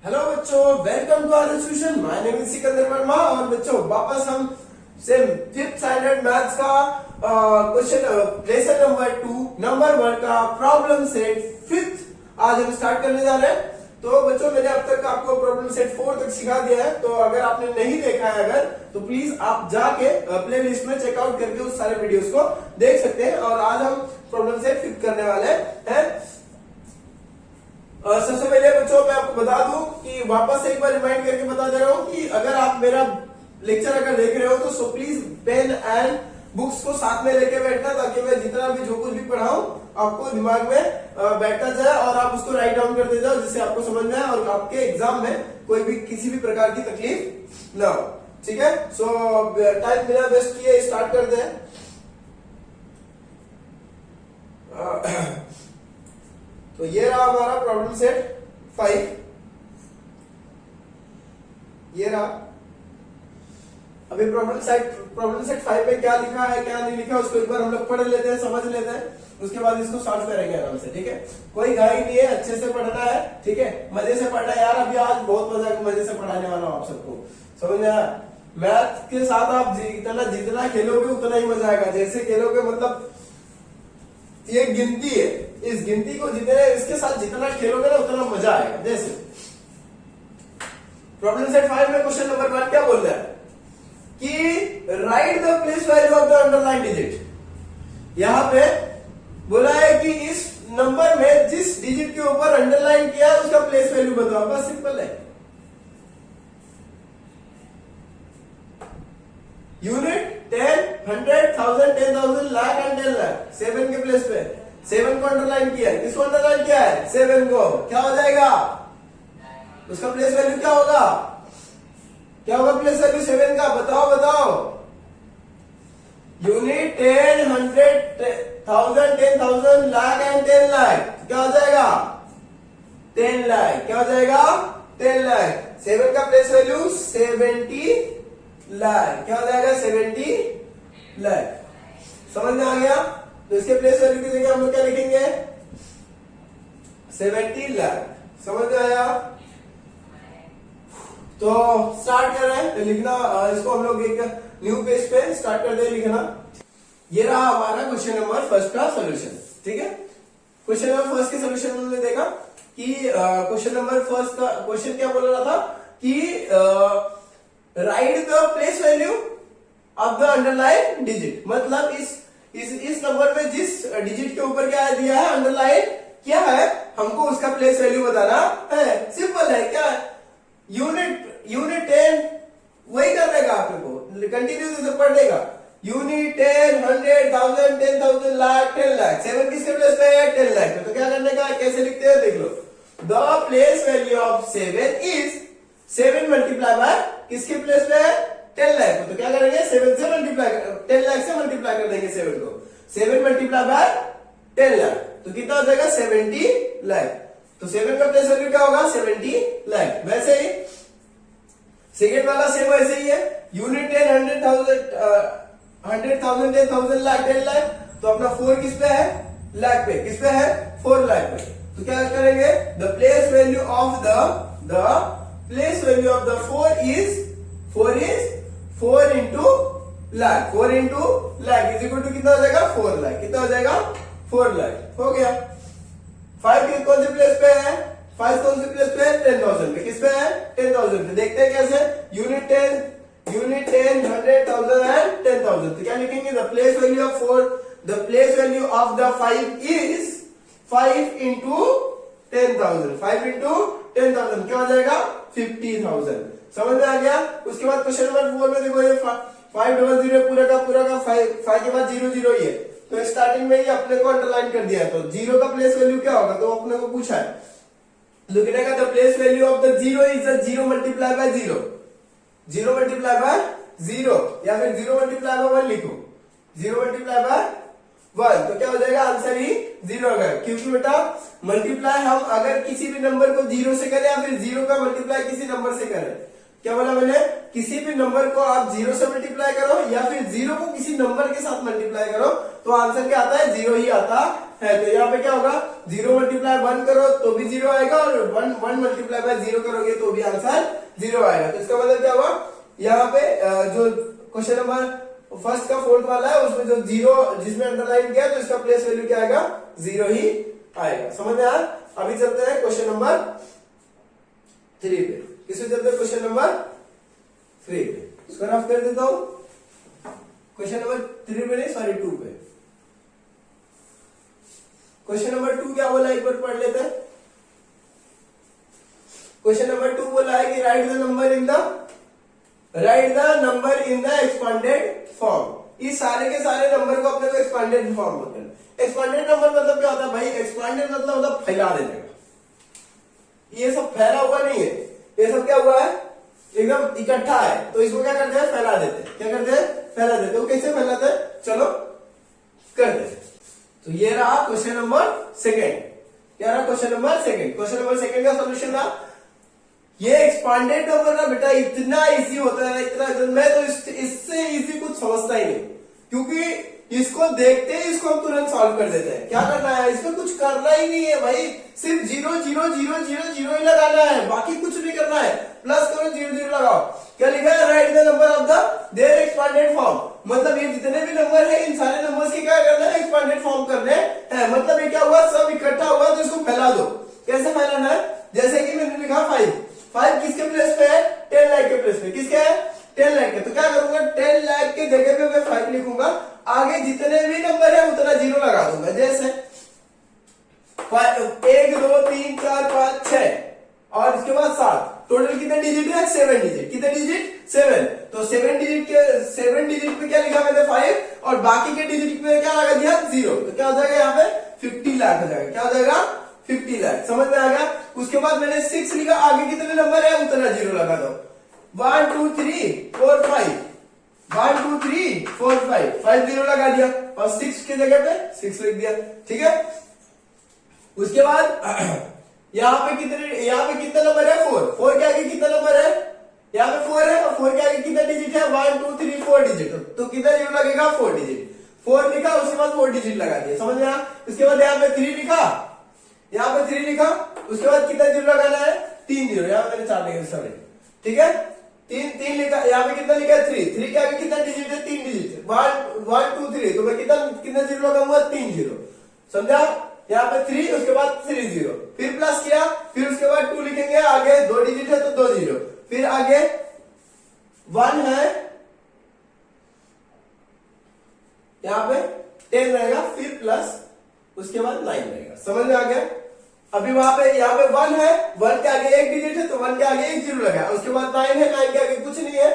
Hello बच्चों, welcome to our institution. My name is Sikandar Verma. और बच्चों वापस हम सेम फिफ्थ स्टैंडर्ड मैथ्स का क्वेश्चन लेसन नंबर 2 नंबर 1 का प्रॉब्लम सेट फिफ्थ आज हम स्टार्ट करने जा रहे हैं। तो बच्चों मैंने अब तक आपको प्रॉब्लम सेट 4 तक सिखा दिया है, तो अगर आपने नहीं देखा है अगर तो प्लीज आप जाके प्ले लिस्ट में चेकआउट करके उस सारे वीडियोस को देख सकते हैं। और आज हम प्रॉब्लम सेट फिफ्थ करने वाले हैं। सबसे पहले बच्चों मैं आपको बता दूं कि वापस एक बार रिमाइंड करके बता दे रहा हूं कि अगर आप मेरा लेक्चर अगर देख रहे हो तो so please pen and books को साथ में लेके बैठना, ताकि मैं जितना भी जो कुछ भी पढ़ाऊं आपको दिमाग में बैठता जाए और आप उसको राइट डाउन कर दे जाओ, जिससे आपको समझ में आए और आपके एग्जाम में कोई भी किसी भी प्रकार की तकलीफ ना हो। ठीक है, सो टाइम बिना वेस्ट किए स्टार्ट कर दे। तो ये रहा हमारा प्रॉब्लम सेट 5। ये रहा। अभी प्रॉब्लम सेट 5 में क्या लिखा है क्या नहीं लिखा उसको एक बार हम लोग पढ़ लेते हैं, समझ लेते हैं, उसके बाद इसको सॉल्व करेंगे आराम से। ठीक है, कोई घाई नहीं है, अच्छे से पढ़ना है। ठीक है, मजे से पढ़ना है यार। अभी आज बहुत मजे से पढ़ाने वाला हूं आप सबको, समझ में आया। मैथ के साथ आप जितना खेलोगे उतना ही मजा आएगा। जैसे खेलोगे मतलब ये गिनती है, इस गिनती को जितने इसके साथ जितना खेलोगे ना उतना मजा आएगा। जैसे प्रॉब्लम सेट 5 में क्वेश्चन नंबर 1 क्या बोल रहा है कि write the place value of the underline digit. यहां पे बोला है कि इस नंबर में जिस डिजिट के ऊपर अंडरलाइन किया है उसका प्लेस वैल्यू बताओ। बस सिंपल है। Unit 10, 100, 1000, 10,000, lakh and 10 lakh. 7 के प्लेस पे 7 को अंडरलाइन किया है। किसको अंडरलाइन किया है? 7 को। क्या हो जाएगा उसका प्लेस वैल्यू? क्या होगा प्लेस वैल्यू 7 का? बताओ। Unit 10, 100, 1000, 10,000, lakh and 10 lakh. क्या हो जाएगा? 10 लाख। क्या हो जाएगा? 10 लाख। 7 का प्लेस वैल्यू 70 लाख। क्या हो जाएगा? 70 लाख। समझ में आ गया? तो इसके प्लेस वैल्यू की जगह हम लोग क्या लिखेंगे? 70 लाख। समझ में आया? तो स्टार्ट कर रहे हैं तो लिखना। इसको हम लोग एक न्यू पेज पे स्टार्ट कर दे लिखना। ये रहा हमारा क्वेश्चन नंबर फर्स्ट का सोल्यूशन। ठीक है, क्वेश्चन नंबर फर्स्ट के सोल्यूशन में हमने देखा कि क्वेश्चन नंबर फर्स्ट का क्वेश्चन क्या बोल रहा था कि write the place value of the underline digit. मतलब इस नंबर में जिस डिजिट के ऊपर क्या दिया है अंडरलाइन क्या है, हमको उसका प्लेस वैल्यू बताना है। सिंपल है। क्या यूनिट 10 वही करने का आप लोग को कंटिन्यू से पढ़ लेगा। यूनिट 10, 100, 1000, 10,000, लाख, 10 लाख। 7 किसके प्लेस पे है? 10 लाख पे। तो क्या करने का? कैसे लिखते हैं देख लो। The place value of 7 is 7 multiply by किसके प्लेस पे है? 10 लाख। तो क्या करेंगे? 7 से मल्टीप्लाई 10 लाख से मल्टीप्लाई कर देंगे 7 को। 7 मल्टीप्लाई बाय 10 लाख तो कितना हो जाएगा? 70 लाख। तो 7 का प्लेस वैल्यू क्या होगा? 70 लाख। वैसे ही सेकेंड वाला सेम वैसे ही है। यूनिट 10, 100,000, 100,000, 10,000, लाख, 10 लाख। तो अपना 4 किस पे है? लाख पे। किस पे है? 4 लाख पे। तो क्या करेंगे? The place value of the place value of the 4 is 4 into lakh. 4 into lakh is equal to कितना हो जाएगा? 4 लाख। कितना हो जाएगा? 4 लाख। हो गया। 5 कौन से प्लेस पे है? 5 कौन से प्लेस पे है? 10,000 पे। किस पे है? 10,000 पे। देखते हैं कैसे। Unit 10, 100,000 and 10,000। तो क्या लिखेंगे? The place value of 4, the place value of the 5 is 5 into 10,000। 5 into 10,000 क्या हो जाएगा? 50,000। समझ में आ गया? उसके बाद क्वेश्चन नंबर 4 में देखो ये 500 पूरा का 5 के बाद 0 ही है। तो स्टार्टिंग में ही अपने को अंडरलाइन कर दिया है। तो 0 का प्लेस वैल्यू क्या होगा? तो अपने को पूछा है। Looking at the place value of the 0 is 0 multiply by 0। 0 multiply by 0 या फिर 0 मल्टीप्लाई बाय 1 लिखो। 0 मल्टीप्लाई बाय 1 तो क्या हो जाएगा? आंसर ही 0 होगा। क्योंकि बेटा मल्टीप्लाई हम अगर किसी भी नंबर को 0 से करें या फिर 0 का मल्टीप्लाई किसी नंबर से करें। क्या बोला मैंने? किसी भी नंबर को आप 0 से मल्टीप्लाई करो या फिर 0 को किसी नंबर के साथ मल्टीप्लाई करो तो आंसर क्या आता है? 0 ही आता है, तो यहाँ पे क्या होगा, 0 मल्टीप्लाई 1 करो तो भी 0 आएगा, और 1 मल्टीप्लाई बाय 0 करोगे तो भी आंसर 0 आएगा। तो इसका मतलब क्या हुआ, यहाँ पे जो क्वेश्चन नंबर फर्स्ट का फोर्थ वाला है उसमें जो 0 जिसमें अंडरलाइन किया तो इसका प्लेस वैल्यू क्या आएगा, 0 ही आएगा। समझ में आया। अभी चलते हैं क्वेश्चन नंबर 3 पे। किसमें चलते हैं, क्वेश्चन नंबर 3 पे। इसको रफ कर देता हूं, क्वेश्चन नंबर 3 पे नहीं, सॉरी 2 पे। क्वेश्चन नंबर 2 क्या बोला, एक बार पढ़ लेते हैं। क्वेश्चन नंबर 2 बोला है कि write the number in the expanded form. इस सारे के सारे नंबर को अपने को एक्सपांडेड फॉर्म होते हैं। एक्सपांडेड नंबर मतलब क्या होता है भाई, एक्सपांडेड मतलब होता है फैला देने का। ये सब फैला हुआ नहीं है, ये सब क्या हुआ है, एकदम इकट्ठा है, तो इसको क्या करते हैं, फैला देते हैं। क्या करते हैं, फैला देते हैं। वो कैसे फैलाते हैं, चलो करते हैं। तो ये रहा क्वेश्चन नंबर सेकंड। क्या रहा, question number second. Question number second का सॉल्यूशन था, ये एक्सपांडेड नंबर ना बेटा इतना इजी होता है, इतना मैं तो इससे इजी कुछ समझता ही नहीं, क्योंकि इसको देखते ही इसको हम तुरंत सॉल्व कर देते हैं। क्या करना है, इसमें कुछ करना ही नहीं है भाई, सिर्फ 0 0 0 0 0 ही लगाना है, बाकी कुछ नहीं करना है। प्लस करो 0 0 लगाओ। क्या लिखा है, right the number of the their expanded form. मतलब ये जितने भी नंबर है इन सारे नंबर्स की क्या करना है, एक्सपांडेड फॉर्म करने हैं। मतलब ये क्या हुआ, सब इकट्ठा हुआ तो इसको फैला दो। कैसे फैलाना है, जैसे कि मैंने लिखा 5 किसके प्लेस पे है, 10 लाख के प्लेस पे। किसके है, 10 लाख के। तो क्या करूंगा, 10 लाख के जगह पे मैं 5 लिखूंगा, आगे जितने भी नंबर है उतना 0 लगा दूंगा। जैसे 1 2 3 4 5 6 और इसके बाद 7। टोटल कितने डिजिट है, 7 डिजिट। कितने डिजिट, 7। तो 7 डिजिट पे क्या लिखा मैंने, 5, और बाकी के डिजिट पे क्या लगा दिया, 0। तो क्या हो जाएगा, यहाँ पे 50 लाख हो जाएगा। क्या हो जाएगा, 50 लाख। समझ में आ गया। उसके बाद मैंने 6 लिखा, आगे कितने नंबर है उतना 0 लगा दो। 1 2 3 4 5 1 2 3 4 5 0 लगा दिया, और 6 की जगह पे 6 लिख दिया। ठीक है। उसके बाद यहाँ पे कितना नंबर है, 4 के आगे कितना नंबर है, यहाँ पे 4 है, और 4 के आगे कितना डिजिट है, 1 2 3 4 डिजिट। तो कितना 0 लगेगा, 4 डिजिट। 4 लिखा, उसके बाद 4 डिजिट लगा दिया। समझ में आया। उसके बाद यहाँ पे 3 लिखा, यहाँ पे 3 लिखा, उसके बाद कितना 0 लगाना है, 3 0। यहाँ मैंने 4 लिखा, सॉरी। ठीक है, 3 लिखा, यहाँ पे कितना लिखा है, 3 के आगे कितना डिजिट है, 3 डिजिट। 1 2 3, तो मैं कितना 0 लगाऊंगा, 3 0। समझा। यहाँ पे 3, उसके बाद 3 0, फिर प्लस किया, फिर उसके बाद 2 लिखेंगे, आगे 2 डिजिट है तो 2 0, फिर आगे 1 है, यहाँ पे 10 रहेगा, फिर प्लस उसके बाद 9 रहेगा। समझ में आ गया। अभी वहां पे यहाँ पे 1 है, 1 के आगे 1 डिजिट है तो 1 के आगे 1 0 लगा। उसके बाद 9 है, 9 के आगे कुछ नहीं है,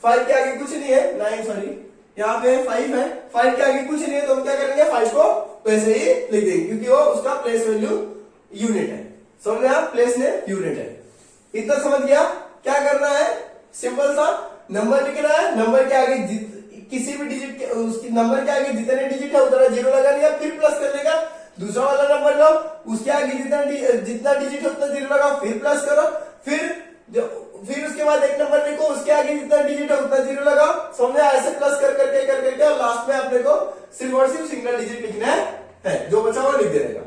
5 के आगे कुछ नहीं है, 9 सॉरी, यहाँ पे 5 है, 5 के आगे कुछ नहीं है, तो हम क्या करेंगे, 5 को वैसे ही लिख देंगे, क्योंकि वो उसका प्लेस वैल्यू यूनिट है। समझ गया, प्लेस ने यूनिट है। इतना समझ गया। क्या करना है, सिंपल सा नंबर लिखना है, नंबर के आगे किसी भी डिजिट के, उसकी नंबर के आगे जितने डिजिट है उतना 0 लगा लिया, फिर प्लस करने का। दूसरा वाला नंबर लो, उसके आगे जितना डिजिट है उतना 0 लगाओ, फिर प्लस करो, फिर उसके बाद एक नंबर लिखो, उसके आगे जितना डिजिट है उतना 0 लगाओ। समझे। ऐसे प्लस कर करके और लास्ट में अपने को सिर्फ और सिर्फ सिंगल डिजिट लिखना है, जो बचा वो लिख देने का।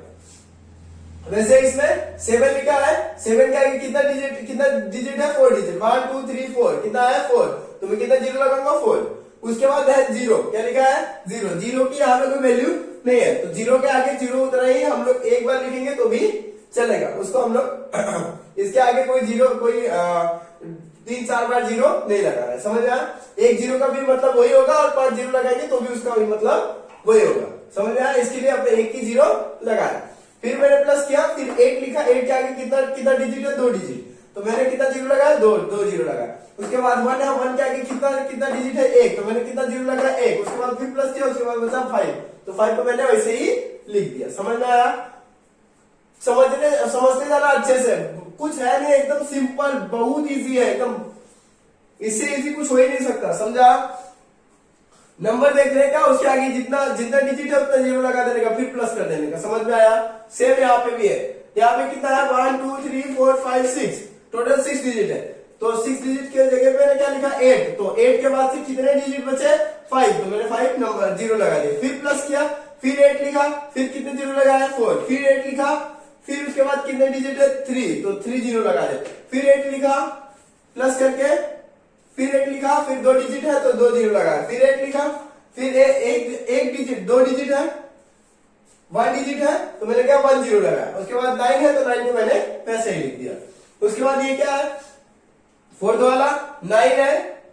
वैसे इसमें 7 लिखा है, 7 के आगे कितना डिजिट है, 4 डिजिट। 1 2 3 4 कितना है, 4, तो मैं कितना 0 लगाऊंगा, 4। उसके बाद है 0, क्या लिखा है, 0 की यहाँ पे कोई वैल्यू नहीं है, तो 0 के आगे 0 उतना ही हम लोग एक बार लिखेंगे तो भी चलेगा। उसको हम लोग इसके आगे कोई 3-4 बार 0 नहीं लगाना है। समझ आया। एक 0 का भी मतलब वही होगा, और 5 0 लगाएंगे तो भी उसका भी मतलब वही होगा। समझ आया। इसके लिए अपने एक ही 0 लगाया, फिर मैंने प्लस किया, फिर 8 लिखा, 8 के आगे कितना डिजिट है, 2 डिजिट, तो मैंने कितना 0 लगाया, 2 0 लगाया। उसके बाद 1 है, 1 के आगे कितना डिजिट है, 1, तो मैंने कितना 0 लगाया, 1। उसके बाद फिर प्लस किया, उसके बाद बचा 5, तो 5 को मैंने वैसे ही लिख दिया। समझ में आया। समझते जाना अच्छे से, कुछ है नहीं, एकदम सिंपल, बहुत इजी है एकदम, इससे इजी कुछ हो ही नहीं सकता। समझा। नंबर देखने का, उसके आगे जितना डिजिट है उतना 0 लगा देने का, फिर प्लस कर देने का। समझ में आया। सेम यहाँ पे भी है, यहाँ पे कितना है, 1 2 3 4 5 6, टोटल 6 डिजिट है, तो 6 डिजिट के जगह पे मैंने क्या लिखा, 8, तो 8 के बाद से कितने डिजिट बचे, 5, तो मैंने 5 नंबर 0 लगा दिया, फिर प्लस किया, फिर 8 लिखा, फिर कितने जीरो लगाया 4, फिर 8 लिखा, फिर उसके बाद कितने डिजिट है 3, तो 3 जीरो लगा दे, फिर 8 लिखा प्लस करके, फिर 8 लिखा, फिर 2 डिजिट है तो 2 जीरो लगाया, फिर 8 लिखा, फिर एक डिजिट 2 डिजिट है 1 डिजिट है तो मैंने क्या 1 जीरो लगाया, उसके बाद 9 है तो 9 को मैंने वैसे ही लिख दिया। उसके बाद ये क्या है फोर्थ वाला 9 है,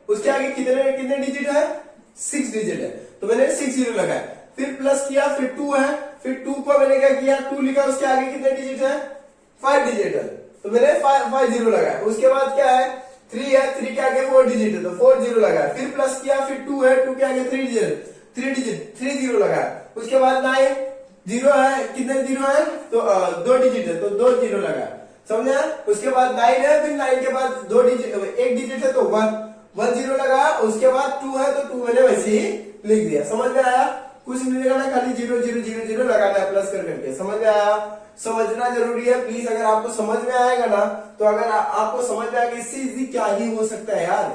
उसके आगे कितने कितने डिजिट है 6 डिजिट है तो मैंने 6 जीरो लगाया, फिर प्लस किया, फिर 2 है, फिर 2 को मैंने क्या किया 2 लिखा, उसके आगे कितने डिजिट है 5 डिजिट है तो मैंने 5 जीरो लगाया। उसके बाद क्या है 3 है, 3 के आगे 4 डिजिट है तो 4 जीरो लगाया, फिर प्लस किया, फिर 2 है, 2 के आगे 3 डिजिट 3 जीरो लगाया। उसके बाद 9 जीरो है, कितने जीरो है तो 2 डिजिट है तो 2 जीरो लगाया, समझे। उसके बाद 9 है, फिर 9 के बाद 2 डिजिट 1 डिजिट है तो 1 जीरो लगाया, उसके बाद 2 है तो 2 मैंने वैसे ही लिख दिया। समझ में आया, कुछ नहीं लगाना, खाली 0 0 0 0 लगाना है प्लस कर करके। समझ में आया, समझना जरूरी है प्लीज। अगर आपको समझ में आएगा ना तो अगर आपको समझ में आएगा इससे इजी क्या ही हो सकता है यार,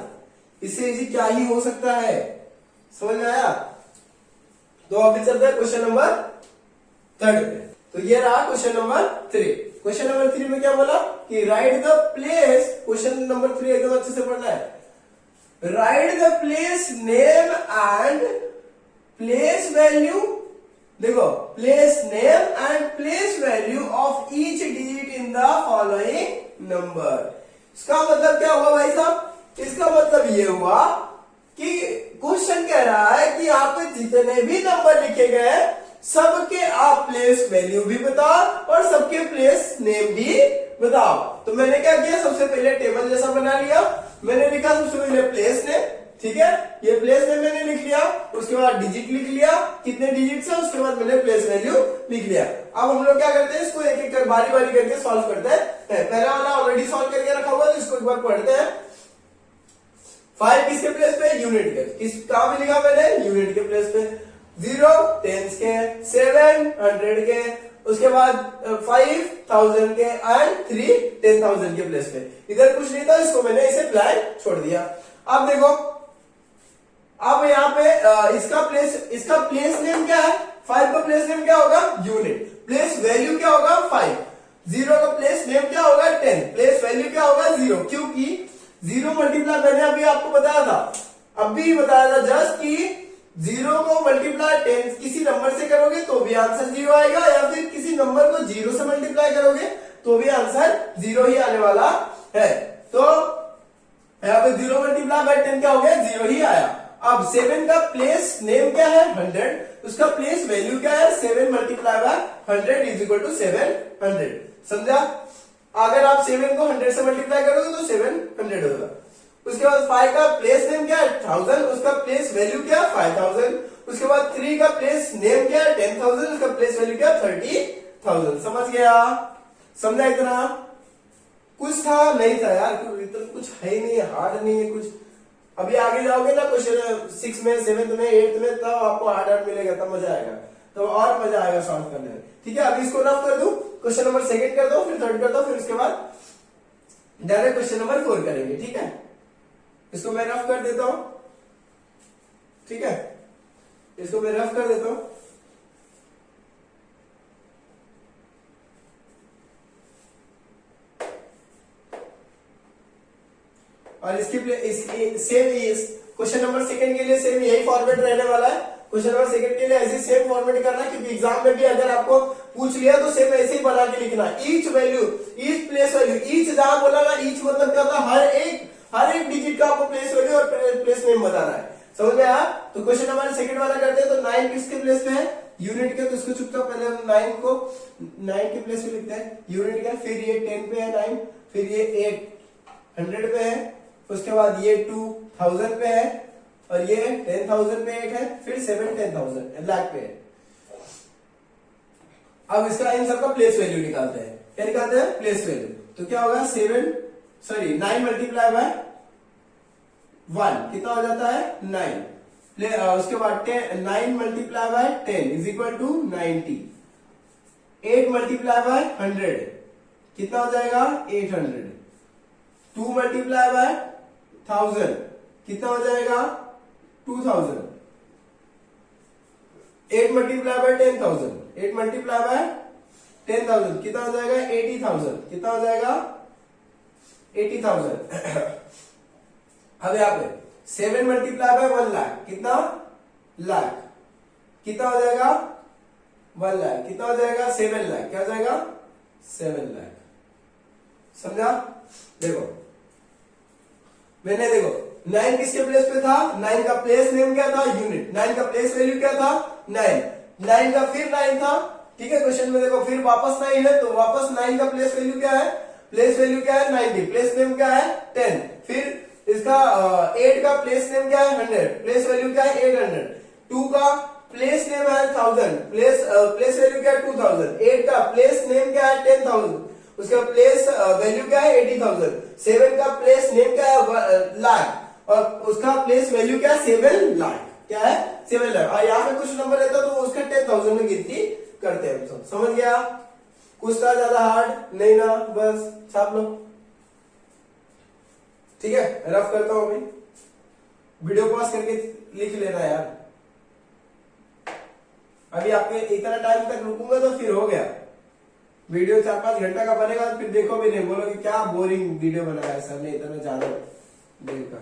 इससे इजी क्या ही हो सकता है, समझ में आया। तो अभी चलते हैं क्वेश्चन नंबर 3 पे। तो ये रहा क्वेश्चन नंबर 3। क्वेश्चन नंबर 3 में क्या बोला कि write the place, question number 3 एकदम अच्छे से पढ़ना है। Right the place name and place value, देखो place name and place value of each digit in the following number. इसका मतलब क्या हुआ भाई साहब, इसका मतलब ये हुआ कि क्वेश्चन कह रहा है कि यहाँ पे जितने भी नंबर लिखे गए सबके आप प्लेस वैल्यू भी बताओ और सबके प्लेस नेम भी बताओ। तो मैंने क्या किया, सबसे पहले टेबल जैसा बना लिया, मैंने लिखा सबसे पहले प्लेस नेम, ठीक है, ये प्लेस नेम मैंने लिख लिया, उसके बाद डिजिट लिख लिया कितने डिजिट है, उसके बाद मैंने प्लेस वैल्यू लिख लिया। अब हम लोग क्या करते हैं, इसको एक एक कर बारी बारी करके सॉल्व करते हैं। पहला वाला ऑलरेडी सॉल्व करके रखा हुआ है, इसको एक बार पढ़ते हैं। 5 किसके प्लेस पे, यूनिट के, किस कहां पे लिखा मैंने, यूनिट के प्लेस पे। 0 टेंस के, 7 100 के, उसके बाद 5 1000 के एंड 3 10,000 के प्लेस पे। इधर कुछ नहीं था, इसको मैंने इसे ब्लैंक छोड़ दिया। अब देखो, अब यहाँ पे इसका प्लेस नेम क्या है, 5 का प्लेस नेम क्या होगा यूनिट, प्लेस वैल्यू क्या होगा 5, 0 का प्लेस नेम क्या होगा 10, प्लेस वैल्यू क्या होगा 0, क्योंकि 0 मल्टीप्लाई मैंने अभी आपको बताया था, अभी बताया था जस्ट कि 0 को मल्टीप्लाई 10 किसी नंबर से करोगे तो भी आंसर 0 आएगा, या फिर किसी नंबर को 0 से मल्टीप्लाई करोगे तो भी आंसर 0 ही आने वाला है। तो यहाँ पे 0 मल्टीप्लाई बाय 10 क्या हो गया, 0 ही आया। अब 7 का प्लेस नेम क्या है 100, उसका प्लेस वैल्यू क्या है 7 multiply by 100 is equal to 700, समझा। अगर आप 7 को 100 से मल्टीप्लाई करोगे तो 700 होगा। उसके बाद 5 का प्लेस नेम क्या है 1000, उसका प्लेस वैल्यू क्या है 5000। उसके बाद 3 का प्लेस नेम क्या है 10,000, उसका प्लेस वैल्यू क्या है 30,000। समझ गया, समझा इतना, कुछ था नहीं था यार, इतना कुछ है ही नहीं, हार्ड नहीं है कुछ। अभी आगे जाओगे ना क्वेश्चन 6 में 7 में 8 में, तब आपको हार्ड मिलेगा, तब मजा आएगा, तो और मजा आएगा सॉल्व करने में, ठीक है। अभी इसको रफ कर दूं, क्वेश्चन नंबर 2 कर दो, फिर 3 कर दो, फिर उसके बाद डायरेक्ट क्वेश्चन नंबर 4 करेंगे, ठीक है। इसको मैं रफ कर देता हूं, ठीक है, इसको मैं रफ कर देता हूं। और इसकी सेम क्वेश्चन नंबर 2 के लिए सेम यही फॉर्मेट रहने वाला है। क्वेश्चन नंबर 2 के लिए ऐसे सेम फॉर्मेट करना, क्योंकि एग्जाम में भी अगर आपको पूछ लिया तो सेम ऐसे ही बना के लिखना। Each value, each place value, each जहां बोला ना, ईच मतलब क्या होता है, हर एक डिजिट का आपको प्लेस वैल्यू और प्लेस नेम बताना है, समझ में आया। तो क्वेश्चन नंबर 2 वाला करते हैं। तो 9 किसके प्लेस पे है, यूनिट के, तो इसको चुपचाप पहले हम 9 के प्लेस पे लिखते हैं यूनिट का, फिर ये 10 पे है 9, फिर ये 8 100 पे है, उसके बाद ये 2000 पे है, और ये 10,000 पे 8 है, फिर 7 10,000 लाख पे है। अब इसका इन सबका प्लेस वैल्यू निकालते हैं, क्या निकालते हैं, प्लेस वैल्यू। तो क्या होगा 9 मल्टीप्लाई बाय 1 कितना हो जाता है 9, उसके बाद 9 multiply by 10 is equal to 90, 8 multiply by 100 कितना हो जाएगा 800, 2 मल्टीप्लाई बाय 1000 कितना हो जाएगा 2000, 8 मल्टीप्लाई बाय 10,000, 8 मल्टीप्लाई बाय 10,000 कितना हो जाएगा 80,000, कितना हो जाएगा 80,000। अब यहाँ पे 7 मल्टीप्लाई बाय 1 लाख कितना लाख, कितना हो जाएगा 1 लाख, कितना हो जाएगा 7 लाख, क्या हो जाएगा 7 लाख। समझा? देखो मैंने देखो 9 किसके प्लेस पे था, 9 का प्लेस नेम क्या था यूनिट, 9 का प्लेस वैल्यू क्या था 9, 9 का फिर 9 था, ठीक है। क्वेश्चन में देखो फिर वापस 9 है तो वापस 9 का प्लेस वैल्यू क्या है, प्लेस वैल्यू क्या है 90, प्लेस नेम क्या है 10, फिर इसका 8 का प्लेस नेम क्या है 100, प्लेस वैल्यू क्या है 800, 2 का प्लेस नेम है 1000, प्लेस वैल्यू क्या है 2000, 8 का प्लेस नेम क्या है 10,000, उसका प्लेस वैल्यू क्या है 80,000, 7 का प्लेस नेम क्या है लाख और उसका प्लेस वैल्यू क्या है 7 लाख, क्या है 7 लाख। और यहाँ पे कुछ नंबर रहता तो उसका 10,000 में गिनती करते हैं। सब समझ गया? कुछ था ज्यादा हार्ड नहीं ना, बस छाप लो, ठीक है। रफ करता हूं अभी, वीडियो पॉज करके लिख लेना यार। अभी आपके इतना टाइम तक रुकूंगा तो फिर हो गया, वीडियो 4-5 घंटा का बनेगा फिर देखो भी नहीं, बोलोगे क्या बोरिंग वीडियो बनाया है सर ने इतना ज्यादा देर का।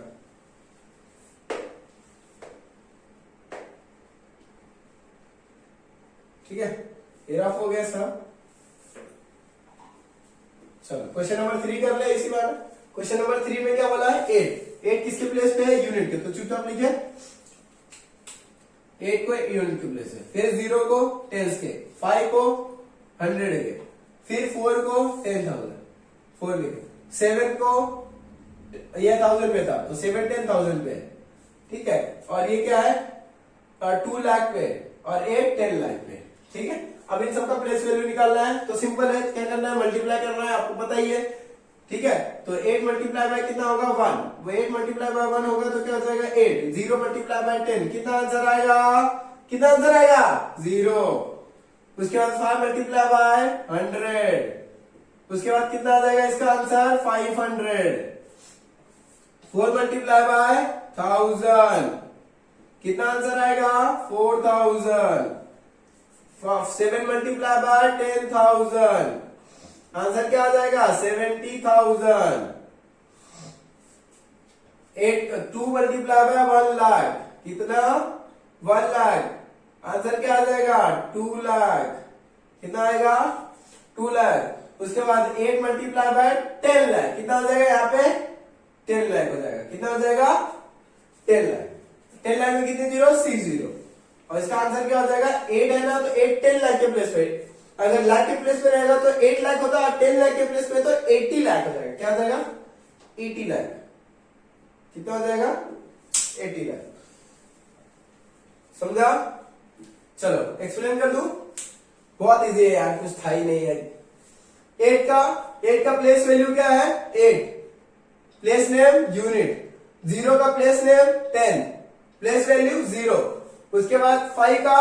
ठीक है, ये रफ हो गया सर। चलो क्वेश्चन नंबर 3 कर ले इसी बार। क्वेश्चन नंबर 3 में क्या बोला है 8 किसके प्लेस पे है यूनिट के, तो चुपचाप लिखे 8 को यूनिट के प्लेस है, फिर 0 को टेंस के, 5 को 100 के, फिर 4 को 10,000 4 लिखे, 7 को ये 1000 पे था तो 7 10,000 पे, ठीक है। और ये क्या है 2 लाख पे और 8 10 लाख पे, ठीक है। अब इन सबका प्लेस वैल्यू निकालना है तो सिंपल है, क्या करना है मल्टीप्लाई करना है, आपको पता ही है, ठीक है। तो 8 मल्टीप्लाई बाय कितना होगा 1, वो 8 मल्टीप्लाई बाय 1 होगा तो क्या हो जाएगा 8, 0 मल्टीप्लाई बाय 10 कितना आंसर आएगा, कितना आंसर आएगा 0। उसके बाद 5 मल्टीप्लाई बाय 100, उसके बाद कितना आ जाएगा इसका आंसर 500, 4 मल्टीप्लाई बाय 1000 कितना आंसर आएगा 4000, 7 मल्टीप्लाई बाय 10,000 आंसर क्या आ जाएगा 70,000, 2 मल्टीप्लाई बाय 1 लाख कितना 1 लाख, आंसर क्या आ जाएगा 2 लाख, कितना आएगा 2 लाख। उसके बाद 8 मल्टीप्लाई बाय 10 लाख कितना हो जाएगा, यहाँ पे 10 लाख हो जाएगा, कितना हो जाएगा 10 लाख, 10 लाख में कितने जीरो 6 जीरो, और इसका आंसर क्या हो जाएगा 8 है ना, तो 8 10 लाख के प्लेस पे, अगर लाख के प्लेस पे रहेगा तो 8 लाख होता है, 10 लाख के प्लेस पे तो 80 लाख हो जाएगा, क्या हो जाएगा 80 लाख, कितना हो जाएगा 80 लाख। समझा? चलो एक्सप्लेन कर दूं, बहुत इजी है यार, कुछ था ही नहीं है। 8 का प्लेस वैल्यू क्या है 8, प्लेस नेम यूनिट, 0 का प्लेस नेम 10, प्लेस वैल्यू 0, उसके बाद 5 का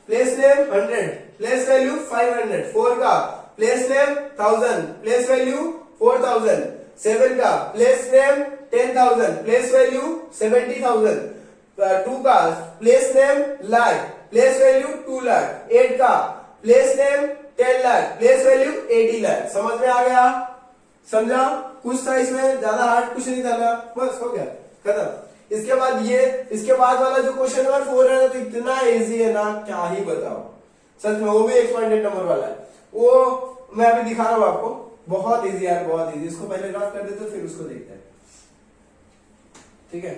प्लेस नेम 100, प्लेस वैल्यू 500, 4 का प्लेस नेम 1000, प्लेस वैल्यू 4000, 7 का प्लेस नेम 10,000, प्लेस वैल्यू 70,000, 2 का place name lakh, place value 2 lakh, 8 का place name 10 lakh, place value 80 lakh. समझ में आ गया? समझा? कुछ था इसमें, ज्यादा हार्ड कुछ नहीं था ना, बस हो गया खत्म। इसके बाद वाला जो क्वेश्चन नंबर 4 है ना, तो इतना इजी है ना, क्या ही बताओ सच में, वो भी एक्सपेंडेड नंबर वाला है, वो मैं अभी दिखा रहा हूं आपको, बहुत इजी यार, बहुत इजी। इसको पहले रफ कर देते फिर उसको देखते हैं, ठीक है।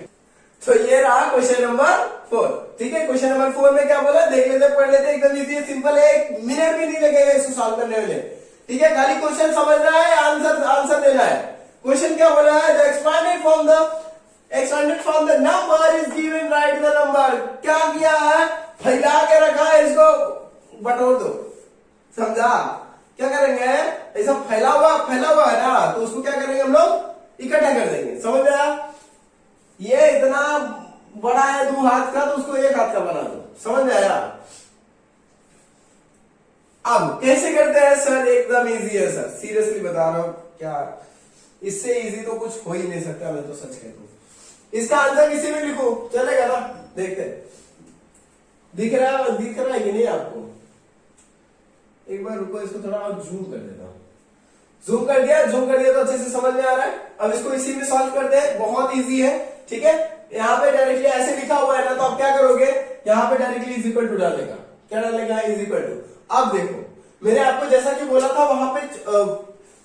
तो ये रहा क्वेश्चन नंबर 4, ठीक है। क्वेश्चन नंबर 4 में क्या बोला देख लेते, पढ़ लेते, एकदम इजी है, सिंपल है, 1 मिनट भी नहीं लगेगा इसको सॉल्व करने में, ठीक है। खाली क्वेश्चन समझना है, आंसर देना है। क्वेश्चन क्या बोला है, the expanded from the number is given, right the number. क्या किया है, फैला के रखा है, इसको बटोर दो, समझा? क्या करेंगे, ऐसा फैला हुआ है ना, तो उसको क्या करेंगे हम लोग इकट्ठा कर देंगे, समझ में आया? ये इतना बड़ा है 2 हाथ का, तो उसको 1 हाथ का बना दो, समझ में आया? अब कैसे करते हैं सर, एकदम इजी है सर, सीरियसली बता रहा हूं, क्या इससे इजी तो कुछ हो ही नहीं सकता, मैं तो सच कहता हूं। इसका आंसर किसी भी लिखो चलेगा ना, देखते हैं। दिख रहा है कि नहीं आपको? एक बार रुको, इसको थोड़ा और जूम कर देता हूं। जूम कर दिया तो अच्छे से समझ में आ रहा है। अब इसको इसी में सॉल्व करते हैं, बहुत इजी है। ठीक है, यहाँ पे डायरेक्टली ऐसे लिखा हुआ है ना, तो आप क्या करोगे, यहाँ पे डायरेक्टली इज इक्वल टू डालेगा। क्या डालेगा? Is equal to. अब देखो, मैंने आपको जैसा कि बोला था वहां पे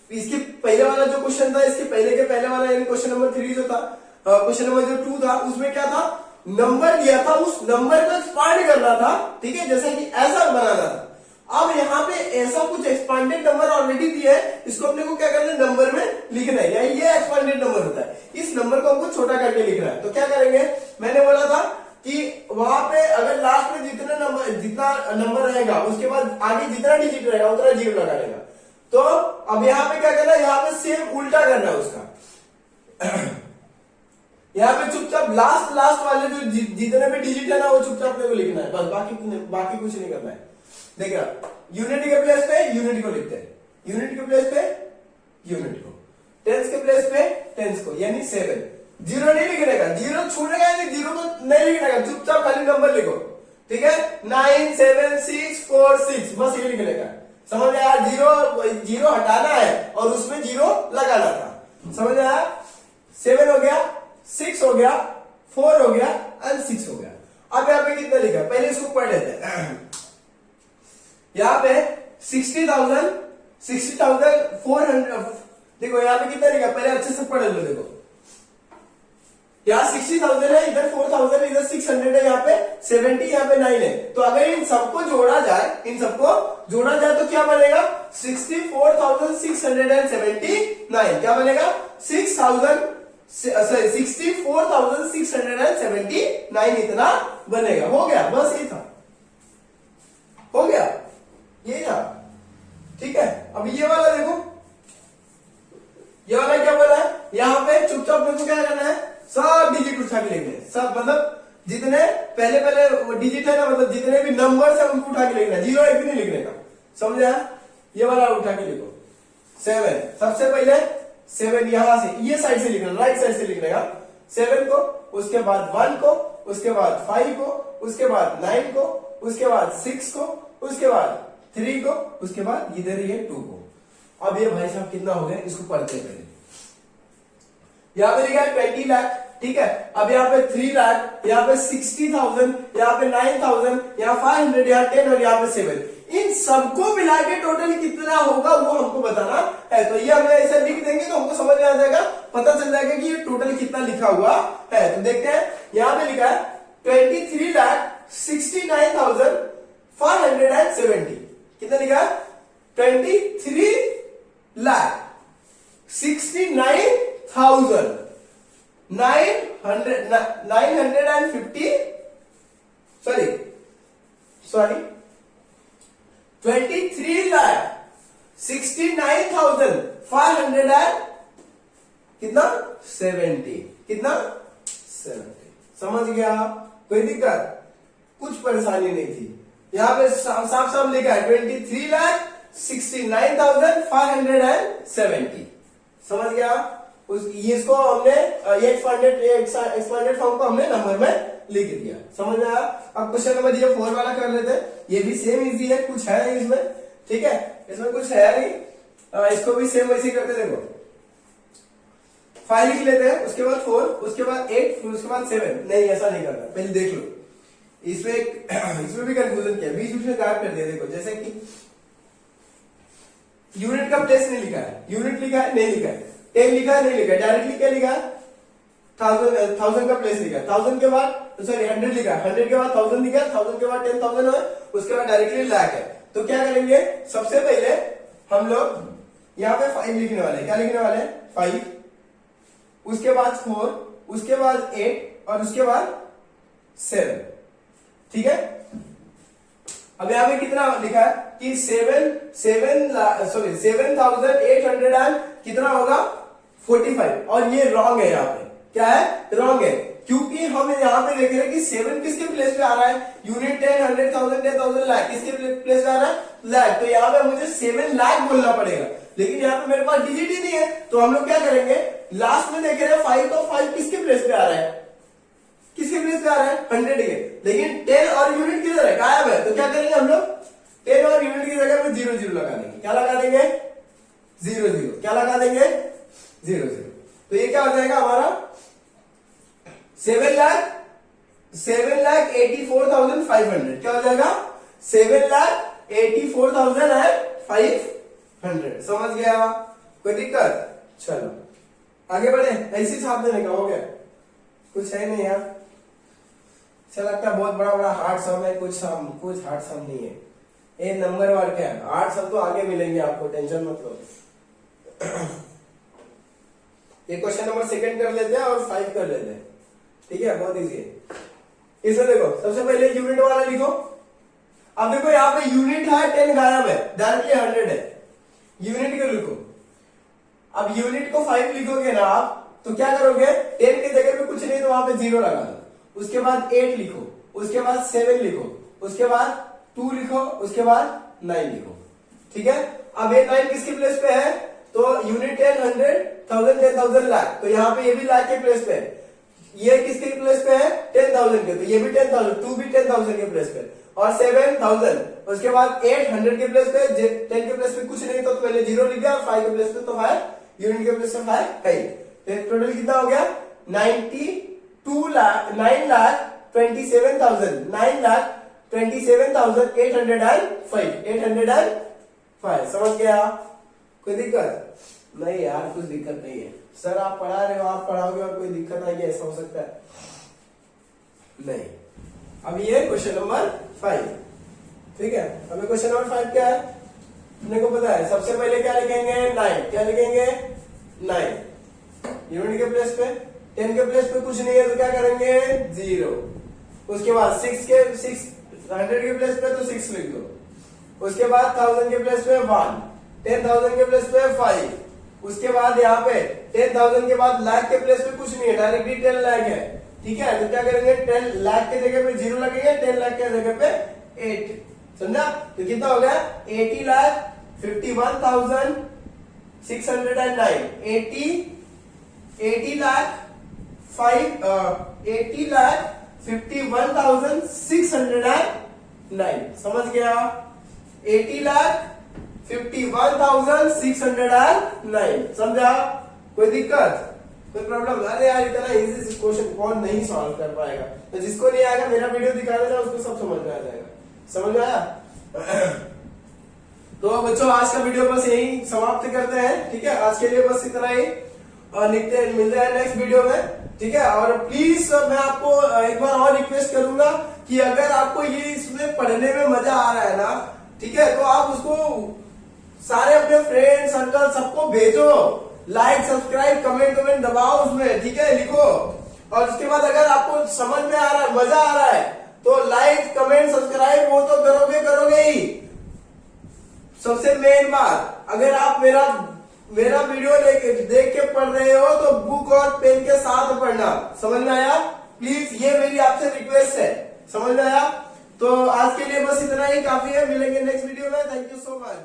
इसके पहले वाला जो क्वेश्चन था, इसके पहले के पहले वाला यानी क्वेश्चन नंबर 3 जो था, क्वेश्चन नंबर जो 2 था, उसमें क्या था, नंबर दिया था, उस नंबर को एक्सपांड करना था। ठीक है, जैसे कि ऐसा बनाना था। अब यहाँ पे ऐसा कुछ एक्सपांडेड नंबर ऑलरेडी दिया है, इसको अपने को क्या करना है, नंबर में लिखना है। यानी ये एक्सपांडेड नंबर होता है, इस नंबर को हमको छोटा करके लिखना है। तो क्या करेंगे, मैंने बोला था कि वहां पे अगर लास्ट में जितना नंबर रहेगा, उसके बाद आगे जितना डिजिट रहेगा उतना जीरो लगा देगा। तो अब यहाँ पे क्या करना है, यहाँ पे सेम उल्टा करना है उसका। यहाँ पे चुपचाप लास्ट वाले जो जितने भी डिजिट है ना, वो चुपचाप अपने को लिखना है, बस बाकी कुछ नहीं करना है। देखिए, यूनिट के प्लेस पे यूनिट को लिखते हैं, यूनिट के प्लेस पे यूनिट को, टेंस के प्लेस पे टेंस को, यानी 7। जीरो नहीं लिखने का, जीरो छूटेगा नहीं, जीरो को नहीं लिखने का, चुपचाप खाली नंबर लिखो। ठीक है, 9 7 6 4 6, बस ये लिखने का। समझ आया? जीरो हटाना है और उसमें जीरो लगाना था। समझ आया? 7 हो गया, 6 हो गया, 4 हो गया एंड 6 हो गया। अब यहाँ पे कितना लिखा, पहले इसको पढ़ लेते हैं। यहाँ पे 60,400, देखो यहाँ पे कितना लिखा, पहले अच्छे से पढ़ लो। देखो यहाँ 60,000 है, इधर 4,000 है, इधर 600 है, यहाँ पे 70, यहाँ पे 9 है। तो अगर इन सबको जोड़ा जाए तो क्या बनेगा, 64,679। क्या बनेगा, 64,679 इतना बनेगा। हो गया, बस ये था, हो गया, ये था। ठीक है, अब ये वाला देखो, ये वाला क्या बोला है, यहाँ पे चुपचाप मेरे को क्या करना है, सब डिजिट उठा के लिखने, सब मतलब जितने पहले डिजिट है ना, मतलब जितने भी नंबर्स है उनको उठा के लिखना, जीरो एक भी नहीं लिखने का। समझा? ये वाला उठा के लिखो। 7, सबसे पहले 7 यहां से, ये साइड से लिखना, राइट साइड से लिखने का। 7 को, उसके बाद 1 को, उसके बाद 5 को, उसके बाद 9 को, उसके बाद 6 को, उसके बाद 3 को, उसके बाद इधर ये 2 को। अब ये भाई साहब कितना हो गया, इसको पढ़ते पहले। यहाँ पे लिखा है 20 लाख। ठीक है, अब यहाँ पे 3 लाख, यहाँ पे 60,000, यहाँ पे 9,000, यहाँ 500, यहाँ 10 और यहाँ पे 7। इन सबको मिला के टोटल कितना होगा वो हमको बताना है। तो ये हम ऐसा लिख देंगे तो हमको समझ में आ जाएगा, पता चल जाएगा कि ये टोटल कितना लिखा हुआ है। तो देखते हैं, यहाँ पे लिखा है 23,69,570। कितना लिखा है, 23,69,950, सॉरी 23,69,500 कितना 70, कितना 70। समझ गया? कोई दिक्कत, कुछ परेशानी नहीं थी। यहाँ पे साफ साफ लिखा है 23,69,570। समझ गया? इसको हमने एक्सपांडेड फॉर्म को हमने नंबर में लिख दिया। समझ में आया? अब क्वेश्चन नंबर ये 4 वाला कर लेते हैं। ये भी सेम इजी है, कुछ है नहीं इसमें। ठीक है, इसमें कुछ है नहीं, इसको भी सेम वैसे करते। देखो 5 लिख लेते हैं, उसके बाद 4, उसके बाद 8, फिर उसके बाद 7। नहीं, ऐसा नहीं करना, पहले देख लो। इसमें भी कंफ्यूजन किया, बीच में गायब कर दिया। देखो जैसे कि यूनिट का प्लेस नहीं लिखा है, यूनिट लिखा है, नहीं लिखा है, 10 लिखा है, नहीं लिखा है, डायरेक्टली क्या लिखा है, 1000 का प्लेस लिखा है, 1000 के बाद सॉरी 100 लिखा है, 100 के बाद 1000 लिखा है, 1000 के बाद 10,000 है, उसके बाद डायरेक्टली लाख है। तो क्या करेंगे, सबसे पहले हम लोग यहाँ पे 5 लिखने वाले हैं। क्या लिखने वाले हैं, 5, उसके बाद 4, उसके बाद 8 और उसके बाद 7। ठीक है, अब यहाँ पे कितना लिखा है कि 7,800 कितना होगा 45, और ये रॉन्ग है। यहाँ पे क्या है, रॉन्ग है, क्योंकि हम यहाँ पे देख रहे हैं कि 7 किसके प्लेस पे आ रहा है, यूनिट 10, 100,000, 10,000, लाख, किसके प्लेस पे आ रहा है, लाख। तो यहाँ पे मुझे 7 लाख बोलना पड़ेगा, लेकिन यहाँ पे मेरे पास डिजिट ही नहीं है। तो हम लोग क्या करेंगे, लास्ट में देख रहे हैं 5, तो 5 किसके प्लेस पे आ रहा है, किसके प्लेस पे आ रहा है 100 के, लेकिन 10 और यूनिट किधर है, गायब है। तो क्या करेंगे हम लोग 10 और यूनिट की जगह पे 0 0 लगा देंगे। क्या लगा देंगे 0 0, क्या लगा देंगे 0 0। तो ये क्या हो जाएगा हमारा 7,84,500। क्या हो जाएगा 7,84,500। समझ गया, कोई दिक्कत? चलो आगे बढ़े, ऐसी छाप देने का हो गया, कुछ है नहीं यार। अच्छा लगता है बहुत बड़ा बड़ा हार्ड सम है, कुछ हार्ड सम नहीं है, ये नंबर वर्क है। हार्ड सम तो आगे मिलेंगे आपको, टेंशन मत लो। ये क्वेश्चन नंबर 2 कर लेते हैं और 5 कर लेते हैं, ठीक है, बहुत इजी है। इसमें देखो सबसे पहले यूनिट वाला लिखो। अब देखो यहाँ पे यूनिट है 10 गायब है, डायरेक्टली 100 है, यूनिट को लिखो। अब यूनिट को 5 लिखोगे ना आप, तो क्या करोगे 10 की जगह पे कुछ नहीं तो वहां पे 0 लगा दो, उसके बाद 8 लिखो, उसके बाद 7 लिखो, उसके बाद 2 लिखो, उसके बाद 9 लिखो, ठीक है। अब ये 9 किसके प्लेस पे है, तो यूनिट 10 100 1000 10,000 लाख, तो यहाँ पे ये भी लाख के प्लेस पे है। ये किसके प्लेस पे है 10,000 के, तो ये भी 10,000, 2 भी 10,000 के प्लेस पे, और 7,000, उसके बाद 8 100 के प्लेस पे, 10 के प्लेस पे कुछ नहीं तो पहले 0 लिख दिया, और 5 के प्लेस पे तो 5, यूनिट के प्लेस पे 5 है। टोटल कितना हो गया 9,27,805। समझ गया, कोई दिक्कत नहीं यार, कुछ दिक्कत नहीं है। सर आप पढ़ा रहे हो, आप पढ़ाओगे और कोई दिक्कत आएगी ऐसा हो सकता है नहीं। अब ये क्वेश्चन नंबर 5, ठीक है। अब क्वेश्चन नंबर 5 क्या है अपने को पता है। सबसे पहले क्या लिखेंगे 9, क्या लिखेंगे 9 यूनिट के प्लेस पे, 10 के प्लेस पे कुछ नहीं है तो क्या करेंगे 0, उसके बाद 100 के प्लेस पे तो 6 लिख दो, उसके बाद 1000 के प्लेस पे 1, 10,000 के प्लेस पे 5, उसके बाद यहाँ पे 10,000 के बाद लाख के प्लेस पे कुछ नहीं है, डायरेक्टली 10 लाख है, ठीक है। तो क्या करेंगे 10 लाख के जगह पे 0 लगेगा, 10 लाख के जगह पे 8, समझा। तो कितना हो गया 80,51,609, 80,51,609। समझ गया 80,51,609। समझा, कोई दिक्कत कोई प्रॉब्लम? अरे यार इतना इजी क्वेश्चन कौन नहीं सॉल्व कर पाएगा, तो जिसको नहीं आएगा मेरा वीडियो दिखा देना, उसको सब समझ में आ जाएगा। समझ में आया? तो बच्चों आज का वीडियो बस यही समाप्त करते हैं, ठीक है। आज के लिए बस इतना ही, और मिलते हैं नेक्स्ट वीडियो में, ठीक है। और प्लीज मैं आपको एक बार और रिक्वेस्ट करूंगा कि अगर आपको ये इसमें पढ़ने में मजा आ रहा है ना, ठीक है, तो आप उसको सारे अपने फ्रेंड सर्कल सबको भेजो, लाइक सब्सक्राइब कमेंट दबाओ उसमें, ठीक है, लिखो। और उसके बाद अगर आपको समझ में आ रहा है, मजा आ रहा है, तो लाइक कमेंट सब्सक्राइब वो तो करोगे ही। सबसे मेन बात, अगर आप मेरा वीडियो देख के पढ़ रहे हो तो बुक और पेन के साथ पढ़ना। समझ में आया? प्लीज ये मेरी आपसे रिक्वेस्ट है, समझ में आया? तो आज के लिए बस इतना ही काफी है, मिलेंगे नेक्स्ट वीडियो में। Thank you so much.